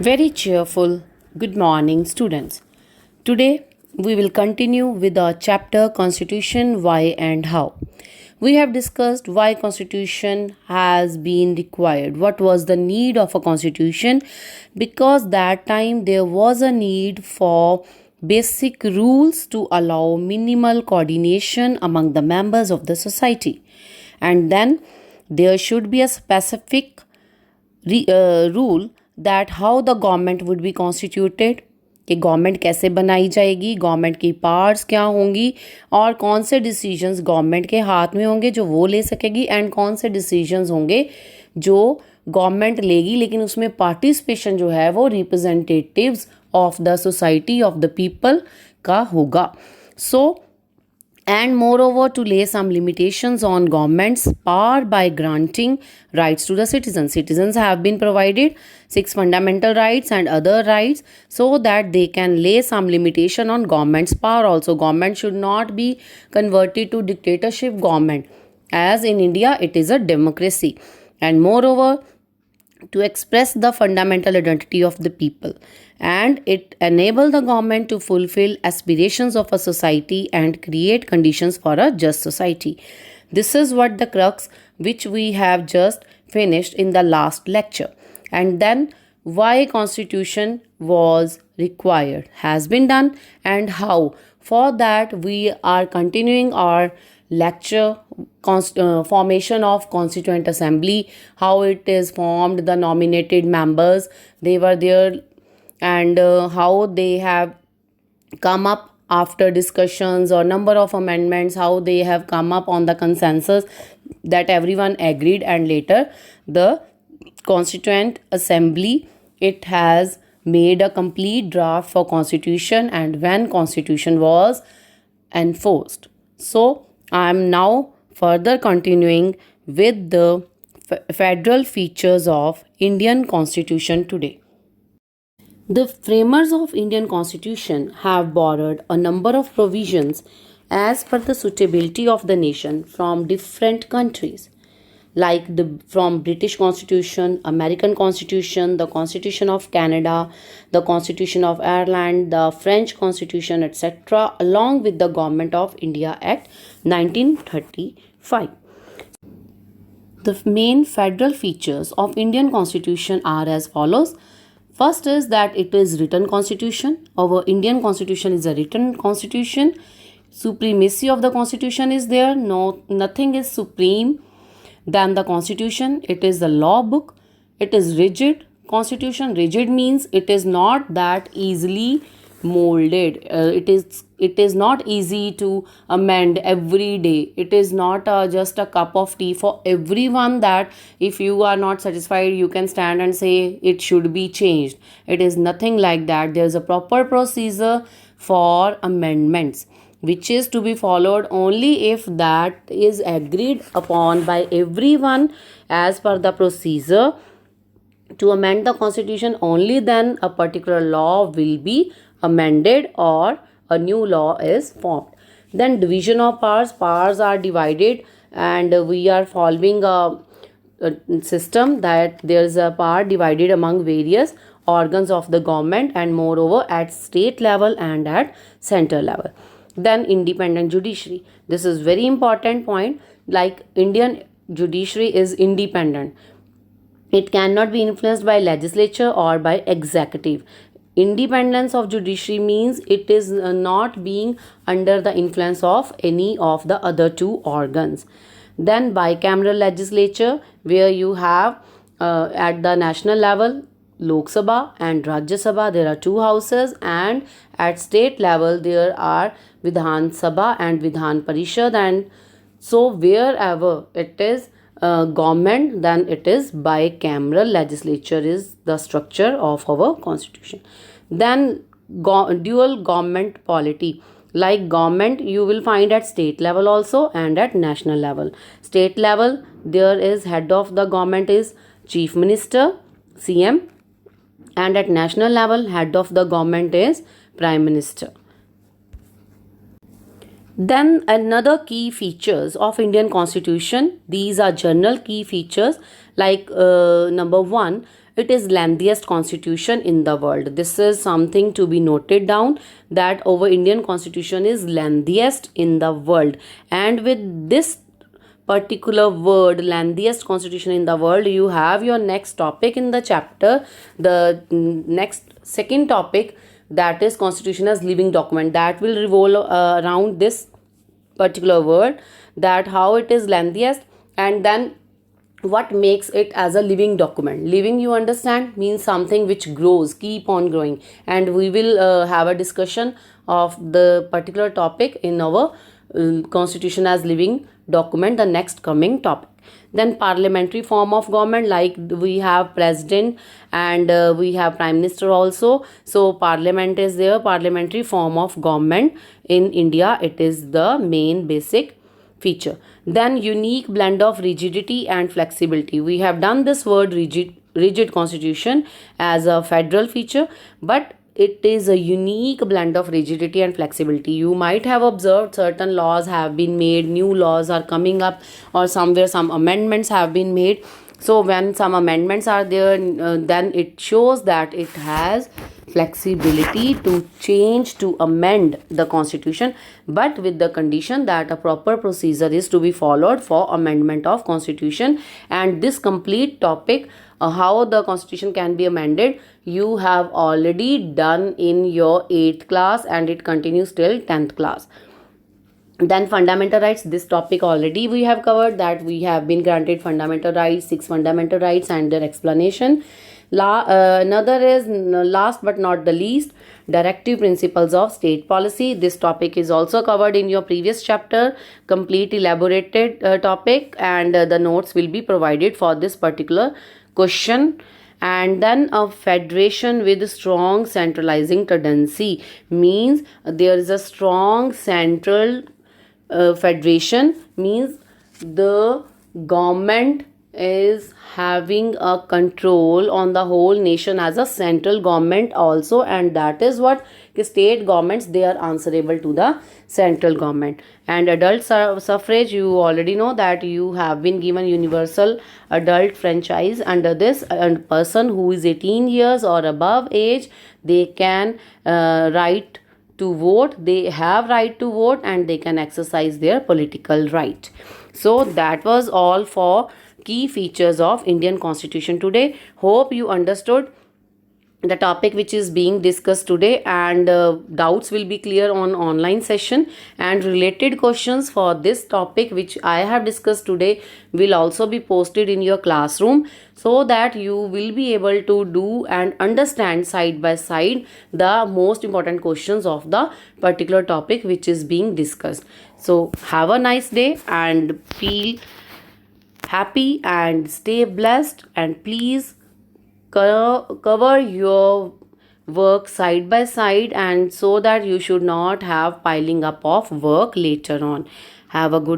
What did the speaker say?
Very cheerful. Good morning, students. Today we will continue with our chapter Constitution Why and How. We have discussed why Constitution has been required. What was the need of a Constitution? Because that time there was a need for basic rules to allow minimal coordination among the members of the society. And then there should be a specific rule that how the government would be constituted, कि government कैसे बनाई जाएगी, government की powers क्या होंगी और कौन से डिसीजंस गवर्नमेंट के हाथ में होंगे जो वो ले सकेगी एंड कौन से डिसीजंस होंगे जो गवर्नमेंट लेगी लेकिन उसमें पार्टिसिपेशन जो है वो representatives of the society of the people का होगा. सो and moreover to lay some limitations on government's power by granting rights to the citizens. Citizens have been provided 6 fundamental rights and other rights so that they can lay some limitation on government's power also. Government should not be converted to dictatorship government, as in India it is a democracy, and moreover to express the fundamental identity of the people, and it enable the government to fulfill aspirations of a society and create conditions for a just society. This is what the crux which we have just finished in the last lecture. And then why constitution was required has been done, and how. For that we are continuing our lecture formation of constituent assembly, how it is formed, the nominated members they were there, and how they have come up after discussions or number of amendments, how they have come up on the consensus that everyone agreed, and later the constituent assembly it has made a complete draft for constitution, and when constitution was enforced. So I am now further continuing with the federal features of Indian Constitution today. The framers of Indian Constitution have borrowed a number of provisions as per the suitability of the nation from different countries, like from British Constitution, American Constitution, the Constitution of Canada, the Constitution of Ireland, the French Constitution, etc., along with the Government of India Act 1935. The main federal features of Indian Constitution are as follows. First is that it is written constitution. Our Indian Constitution is a written constitution. Supremacy of the constitution is there. Nothing is supreme than the constitution. It is the law book. It is rigid constitution. Rigid means it is not that easily molded. It is not easy to amend every day. It is not just a cup of tea for everyone that if you are not satisfied you can stand and say it should be changed. It is nothing like that. There is a proper procedure for amendments which is to be followed only if that is agreed upon by everyone as per the procedure to amend the constitution. Only then a particular law will be amended or a new law is formed. Then division of powers are divided, and we are following a system that there is a power divided among various organs of the government, and moreover at state level and at center level. Then independent judiciary. This is very important point. Like Indian judiciary is independent. It cannot be influenced by legislature or by executive. Independence of judiciary means it is not being under the influence of any of the other two organs. Then bicameral legislature, where you have at the national level Lok Sabha and Rajya Sabha, there are two houses, and at state level there are Vidhan Sabha and Vidhan Parishad, and so wherever it is government, then it is bicameral legislature is the structure of our constitution. Then dual government polity, like government you will find at state level also and at national level. State level there is head of the government is chief minister, CM, and at national level head of the government is prime minister. Then another key features of Indian Constitution, these are general key features, like number one, it is lengthiest constitution in the world. This is something to be noted down, that our Indian constitution is lengthiest in the world. And with this particular word, lengthiest constitution in the world, you have your next topic in the chapter, the next second topic, that is constitution as living document, that will revolve around this particular word, that how it is lengthiest, and then what makes it as a living document. Living, you understand, means something which grows, keep on growing, and we will have a discussion of the particular topic in our constitution as living document, the next coming topic. Then parliamentary form of government, like we have president and we have prime minister also. So parliament is there, parliamentary form of government in India, it is the main basic feature. Then unique blend of rigidity and flexibility. We have done this word rigid constitution as a federal feature, but it is a unique blend of rigidity and flexibility. You might have observed certain laws have been made, new laws are coming up, or somewhere some amendments have been made. So when some amendments are there, then it shows that it has flexibility to change, to amend the constitution, but with the condition that a proper procedure is to be followed for amendment of constitution. And this complete topic, how the constitution can be amended, you have already done in your 8th class, and it continues till 10th class. Then fundamental rights, this topic already we have covered, that we have been granted fundamental rights, 6 fundamental rights and their explanation. Another is, last but not the least, directive principles of state policy. This topic is also covered in your previous chapter, complete elaborated topic, and the notes will be provided for this particular question. And then a federation with strong centralizing tendency, means there is a strong central federation, means the government is having a control on the whole nation as a central government also, and that is what state governments, they are answerable to the central government. And adult suffrage, you already know that you have been given universal adult franchise. Under this, a person who is 18 years or above age, they can right to vote, they have right to vote, and they can exercise their political right. So that was all for key features of Indian Constitution today. Hope you understood the topic which is being discussed today, and doubts will be clear on online session, and related questions for this topic which I have discussed today will also be posted in your classroom, so that you will be able to do and understand side by side the most important questions of the particular topic which is being discussed. So have a nice day and feel happy and stay blessed, and please cover your work side by side, and so that you should not have piling up of work later on. Have a good